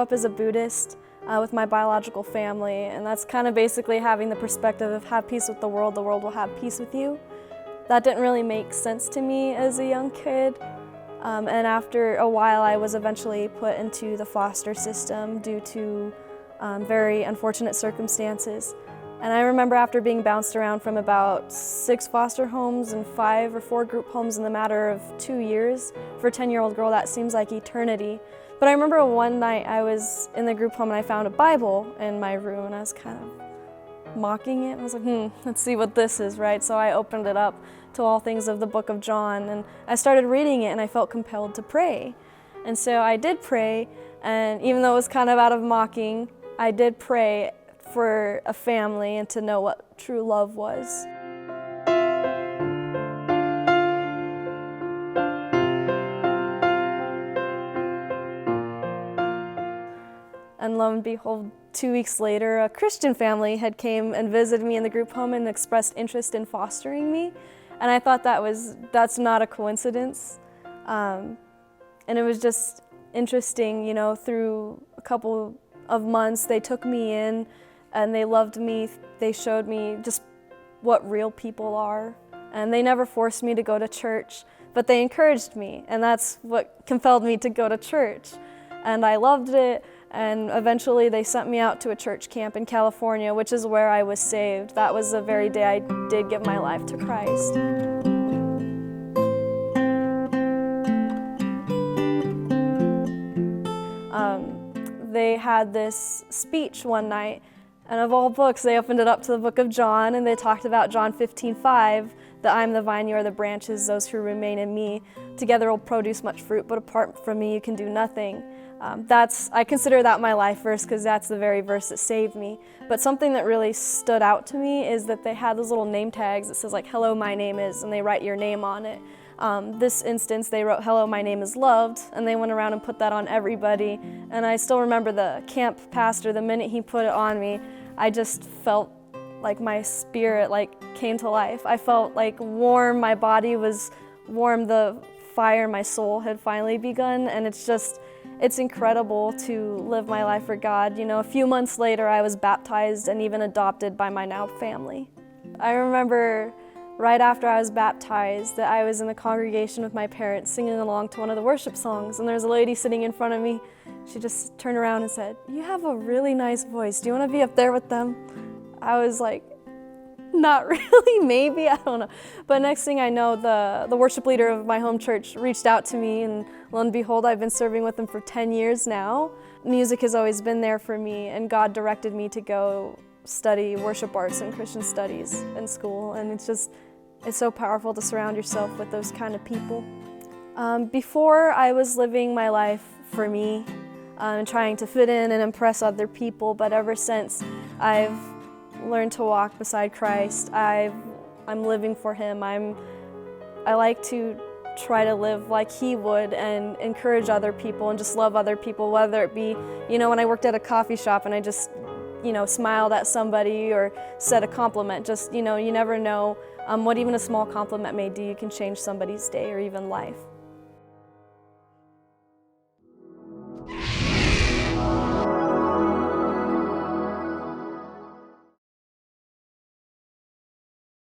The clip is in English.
up as a Buddhist with my biological family, and that's kind of basically having the perspective of have peace with the world will have peace with you. That didn't really make sense to me as a young kid. And after a while, I was eventually put into the foster system due to very unfortunate circumstances. And I remember after being bounced around from about 6 foster homes and 5 or 4 group homes in the matter of 2 years, for a 10-year-old girl, that seems like eternity. But I remember one night I was in the group home and I found a Bible in my room, and I was kind of mocking it. I was like, let's see what this is, right? So I opened it up to all things of the book of John, and I started reading it, and I felt compelled to pray. And so I did pray, and even though it was kind of out of mocking, I did pray for a family and to know what true love was. And lo and behold, 2 weeks later, a Christian family had came and visited me in the group home and expressed interest in fostering me. And I thought that's not a coincidence. And it was just interesting, you know, through a couple of months, they took me in and they loved me. They showed me just what real people are. And they never forced me to go to church, but they encouraged me. And that's what compelled me to go to church. And I loved it. And eventually they sent me out to a church camp in California, which is where I was saved. That was the very day I did give my life to Christ. They had this speech one night, and of all books, they opened it up to the book of John, and they talked about John 15:5, that I am the vine, you are the branches, those who remain in me, together will produce much fruit, but apart from me, you can do nothing. I consider that my life verse because that's the very verse that saved me. But something that really stood out to me is that they had those little name tags that says like, hello, my name is, and they write your name on it. This instance, they wrote, hello, my name is loved, and they went around and put that on everybody. And I still remember the camp pastor, the minute he put it on me, I just felt like my spirit came to life. I felt like warm, my body was warm, the fire in my soul had finally begun, and it's incredible to live my life for God. You know, a few months later, I was baptized and even adopted by my now family. I remember right after I was baptized that I was in the congregation with my parents singing along to one of the worship songs, and there was a lady sitting in front of me. She just turned around and said, "You have a really nice voice. Do you want to be up there with them?" I was like, not really, maybe, I don't know. But next thing I know, the worship leader of my home church reached out to me, and lo and behold, I've been serving with them for 10 years now. Music has always been there for me, and God directed me to go study worship arts and Christian studies in school, and it's so powerful to surround yourself with those kind of people. Before, I was living my life for me and trying to fit in and impress other people, but ever since I've learned to walk beside Christ, I'm living for Him. I like to try to live like He would and encourage other people and just love other people, whether it be, you know, when I worked at a coffee shop and I just, you know, smiled at somebody or said a compliment. Just, you know, you never know what even a small compliment may do. You can change somebody's day or even life.